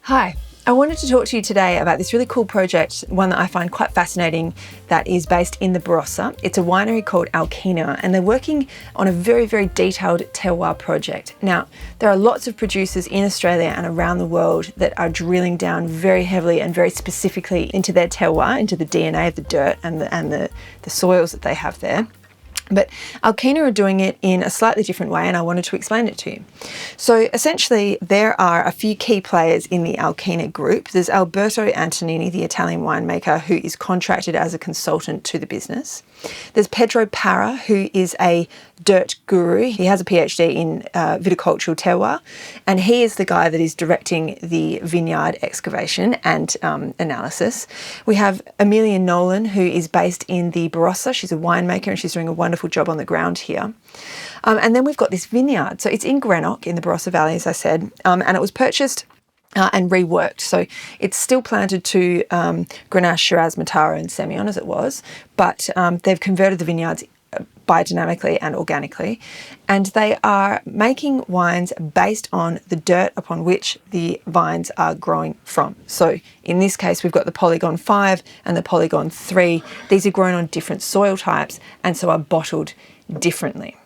Hi, I wanted to talk to you today about this really cool project, one that I find quite fascinating, that is based in the Barossa. It's a winery called Alkina, and they're working on a very, very detailed terroir project. Now, there are lots of producers in Australia and around the world that are drilling down very heavily and very specifically into their terroir, into the DNA of the dirt and the soils that they have there. But Alkina are doing it in a slightly different way, and I wanted to explain it to you. So essentially, there are a few key players in the Alkina group. There's Alberto Antonini, the Italian winemaker, who is contracted as a consultant to the business. There's Pedro Parra, who is a dirt guru. He has a PhD in viticultural terroir, and he is the guy that is directing the vineyard excavation and analysis. We have Amelia Nolan, who is based in the Barossa. She's a winemaker and she's doing a wonderful job on the ground here. And then we've got this vineyard. So it's in Greenock in the Barossa Valley, as I said, and it was purchased and reworked. So it's still planted to Grenache, Shiraz, Mataro and Semillon as it was, but they've converted the vineyards biodynamically and organically, and they are making wines based on the dirt upon which the vines are growing from. So in this case, we've got the Polygon 5 and the Polygon 3. These are grown on different soil types and so are bottled differently.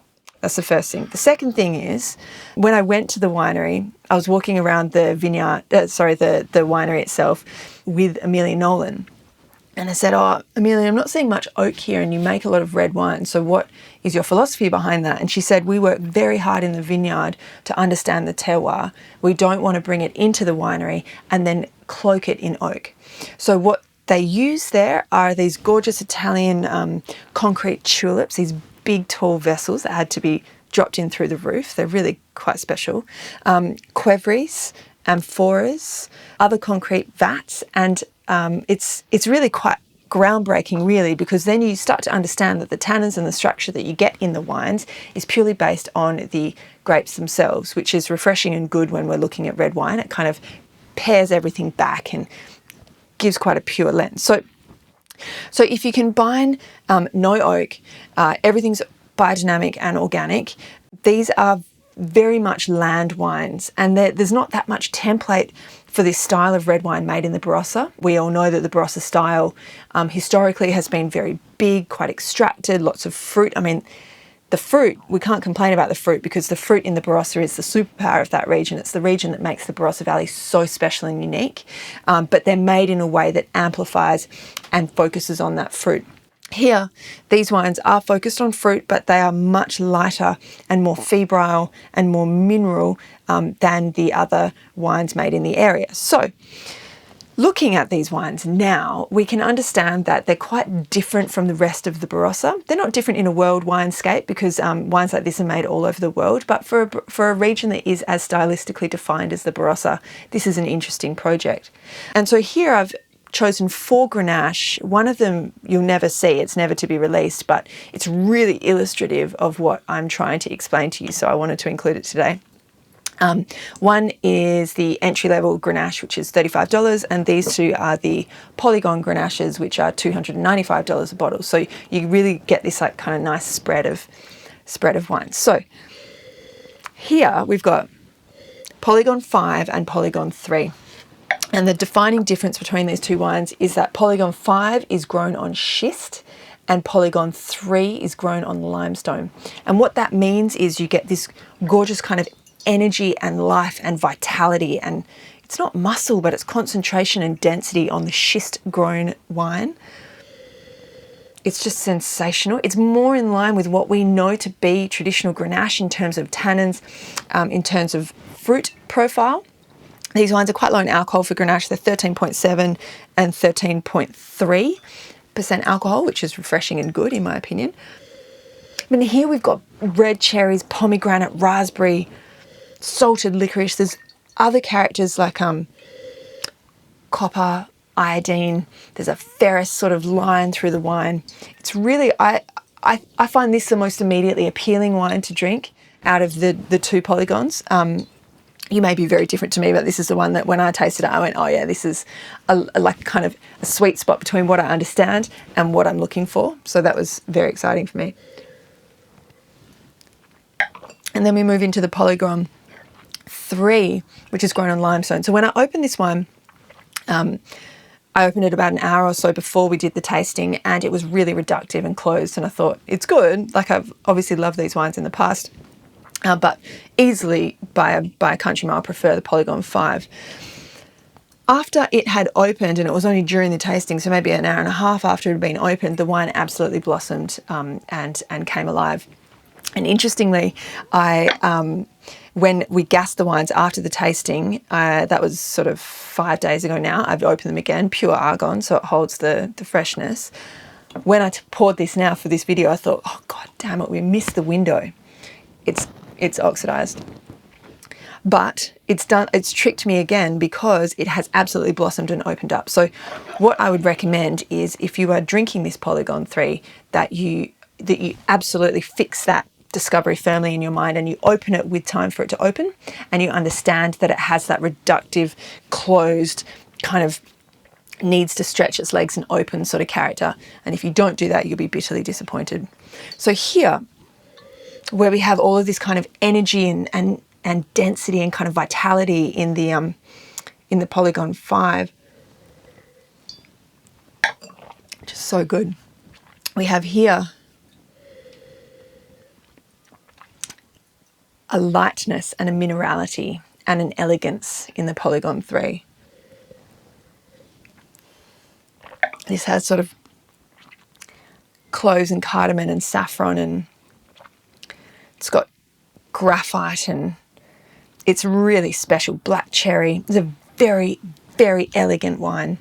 That's the first thing. The second thing is, when I went to the winery, I was walking around the the winery itself with Amelia Nolan. And I said, "Oh, Amelia, I'm not seeing much oak here and you make a lot of red wine. So what is your philosophy behind that?" And she said, "We work very hard in the vineyard to understand the terroir. We don't want to bring it into the winery and then cloak it in oak." So what they use there are these gorgeous Italian concrete tulips, these big tall vessels that had to be dropped in through the roof. They're really quite special. Qvevris, amphoras, other concrete vats, and it's really quite groundbreaking, really, because then you start to understand that the tannins and the structure that you get in the wines is purely based on the grapes themselves, which is refreshing and good when we're looking at red wine. It kind of pairs everything back and gives quite a pure lens. So if you combine no oak, everything's biodynamic and organic, these are very much land wines, and there's not that much template for this style of red wine made in the Barossa. We all know that the Barossa style historically has been very big, quite extracted, lots of fruit. I mean, the fruit, we can't complain about the fruit because the fruit in the Barossa is the superpower of that region. It's the region that makes the Barossa Valley so special and unique, but they're made in a way that amplifies and focuses on that fruit. Here, these wines are focused on fruit, but they are much lighter and more febrile and more mineral than the other wines made in the area. So, looking at these wines now, we can understand that they're quite different from the rest of the Barossa. They're not different in a world winescape because wines like this are made all over the world, but for a region that is as stylistically defined as the Barossa, this is an interesting project. And so here I've chosen 4 Grenache. One of them you'll never see, it's never to be released, but it's really illustrative of what I'm trying to explain to you, so I wanted to include it today. One is the entry-level Grenache, which is $35, and these two are the Polygon Grenaches, which are $295 a bottle. So you really get this like kind of nice spread of wines. So here we've got Polygon 5 and Polygon 3. And the defining difference between these two wines is that Polygon 5 is grown on Schist and Polygon 3 is grown on Limestone. And what that means is you get this gorgeous kind of energy and life and vitality, and it's not muscle, but it's concentration and density on the Schist grown wine. It's just sensational. It's more in line with what we know to be traditional Grenache in terms of tannins, in terms of fruit profile. These wines are quite low in alcohol for Grenache. They're 13.7 and 13.3% alcohol, which is refreshing and good in my opinion. But here we've got red cherries, pomegranate, raspberry, salted licorice. There's other characters like copper, iodine. There's a ferrous sort of line through the wine. It's really, I find this the most immediately appealing wine to drink out of the two Polygons. You may be very different to me, but this is the one that when I tasted it, I went, oh yeah, this is like kind of a sweet spot between what I understand and what I'm looking for. So that was very exciting for me. And then we move into the Polygon 3, which is grown on limestone. So when I opened this wine, I opened it about an hour or so before we did the tasting, and it was really reductive and closed. And I thought, it's good. Like, I've obviously loved these wines in the past, but easily by a country mile prefer the Polygon 5. After it had opened, and it was only during the tasting, so maybe an hour and a half after it had been opened, the wine absolutely blossomed and came alive. And interestingly, when we gassed the wines after the tasting, that was sort of 5 days ago now, I've opened them again, pure argon, so it holds the freshness. When I poured this now for this video, I thought, oh, God damn it, we missed the window. It's oxidized. But it's tricked me again because it has absolutely blossomed and opened up. So what I would recommend is, if you are drinking this Polygon 3, that you absolutely fix that discovery firmly in your mind, and you open it with time for it to open, and you understand that it has that reductive, closed, kind of needs to stretch its legs and open sort of character. And if you don't do that, you'll be bitterly disappointed. So here, where we have all of this kind of energy and density and kind of vitality in the Polygon 5, just so good. We have here a lightness and a minerality and an elegance in the Polygon 3. This has sort of cloves and cardamom and saffron, and it's got graphite, and it's really special. Black cherry. It's a very, very elegant wine.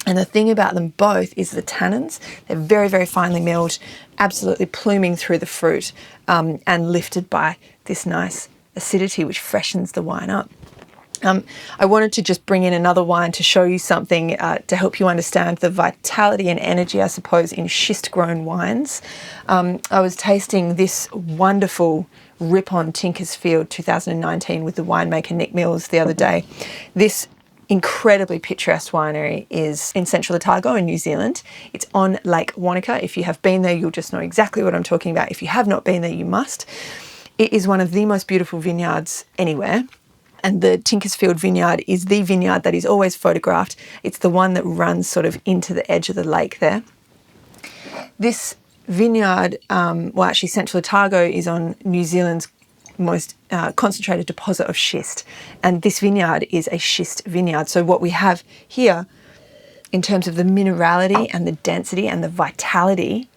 And the thing about them both is the tannins. They're very, very finely milled, absolutely pluming through the fruit, and lifted by this nice acidity, which freshens the wine up. I wanted to just bring in another wine to show you something to help you understand the vitality and energy, I suppose, in schist-grown wines. I was tasting this wonderful Rippon Tinker's Field 2019 with the winemaker Nick Mills the other day. This incredibly picturesque winery is in Central Otago in New Zealand. It's on Lake Wanaka. If you have been there, you'll just know exactly what I'm talking about. If you have not been there, you must. It is one of the most beautiful vineyards anywhere. And the Tinker's Field vineyard is the vineyard that is always photographed. It's the one that runs sort of into the edge of the lake there. This vineyard, well, actually Central Otago is on New Zealand's most concentrated deposit of schist, and this vineyard is a schist vineyard. So what we have here in terms of the minerality and the density and the vitality,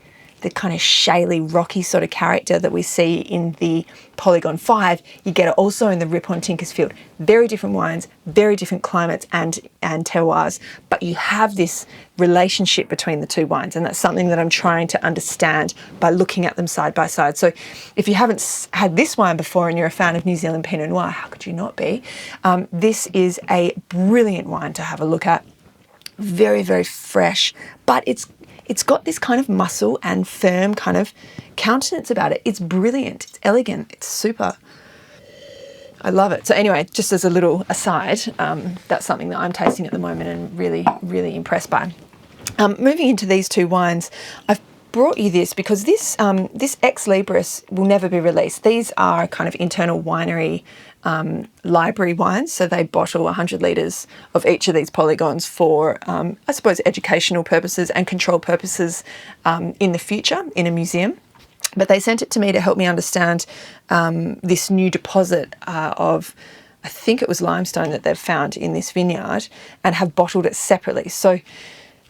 the kind of shaly, rocky sort of character that we see in the Polygon 5, you get it also in the Rippon Tinker's Field. Very different wines, very different climates and terroirs, but you have this relationship between the two wines, and that's something that I'm trying to understand by looking at them side by side. So if you haven't had this wine before and you're a fan of New Zealand Pinot Noir, how could you not be? This is a brilliant wine to have a look at. Very, very fresh, but it's got this kind of muscle and firm kind of countenance about it. It's brilliant. It's elegant. It's super. I love it. So anyway, just as a little aside, that's something that I'm tasting at the moment and really, really impressed by. Moving into these two wines, I've brought you this because this ex Libris will never be released. These are kind of internal winery library wines, so they bottle 100 litres of each of these polygons for, I suppose, educational purposes and control purposes in the future in a museum. But they sent it to me to help me understand this new deposit of, I think it was limestone that they've found in this vineyard, and have bottled it separately. So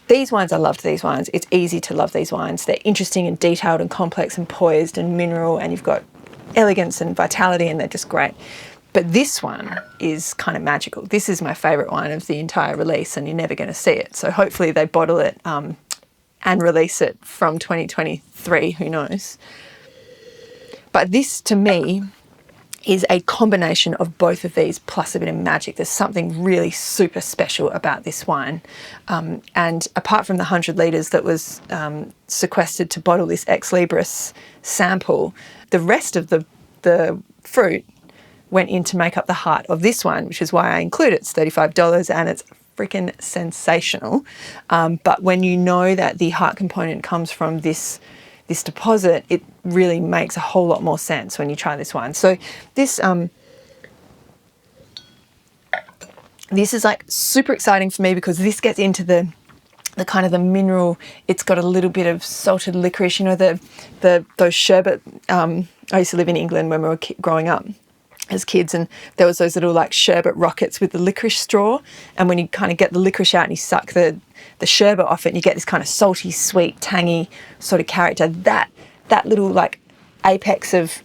these wines, I loved these wines. It's easy to love these wines. They're interesting and detailed and complex and poised and mineral, and you've got elegance and vitality, and they're just great. But this one is kind of magical. This is my favourite wine of the entire release, and you're never going to see it. So hopefully they bottle it and release it from 2023, who knows. But this, to me, is a combination of both of these plus a bit of magic. There's something really super special about this wine. And apart from the 100 litres that was sequestered to bottle this ex Libris sample, the rest of the fruit went in to make up the heart of this one, which is why I include it. It's $35 and it's freaking sensational. But when you know that the heart component comes from this deposit, it really makes a whole lot more sense when you try this wine. So this This is like super exciting for me because this gets into the kind of the mineral. It's got a little bit of salted licorice, you know, those sherbet. I used to live in England when we were growing up as kids, and there was those little like sherbet rockets with the licorice straw, and when you kind of get the licorice out and you suck the sherbet off it, and you get this kind of salty, sweet, tangy sort of character. That little like apex of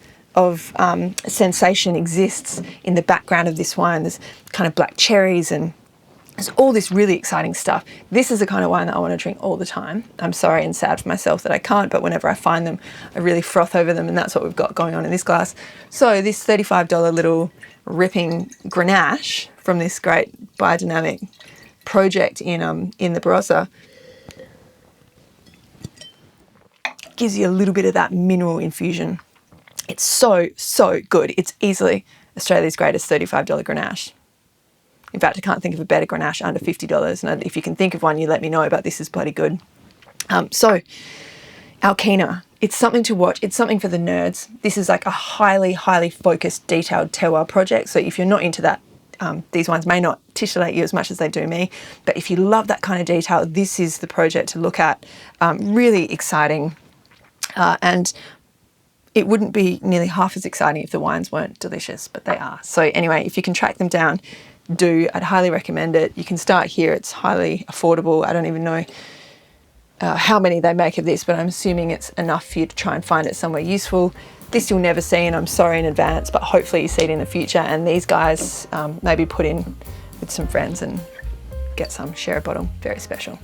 sensation exists in the background of this wine. There's kind of black cherries and there's all this really exciting stuff. This is the kind of wine that I want to drink all the time. I'm sorry and sad for myself that I can't, but whenever I find them, I really froth over them, and that's what we've got going on in this glass. So this $35 little Rippon Grenache from this great biodynamic project in the Barossa gives you a little bit of that mineral infusion. It's so, so good. It's easily Australia's greatest $35 Grenache. In fact, I can't think of a better Grenache under $50. And if you can think of one, you let me know, but this is bloody good. So, Alkina, it's something to watch. It's something for the nerds. This is like a highly, highly focused, detailed terroir project. So if you're not into that, these wines may not titillate you as much as they do me. But if you love that kind of detail, this is the project to look at. Really exciting. And it wouldn't be nearly half as exciting if the wines weren't delicious, but they are. So anyway, if you can track them down, I'd highly recommend it. You can start here. It's highly affordable. I don't even know how many they make of this, but I'm assuming it's enough for you to try and find it somewhere useful. This you'll never see, and I'm sorry in advance, but hopefully you see it in the future. And these guys maybe put in with some friends and get some, share a bottle. Very special.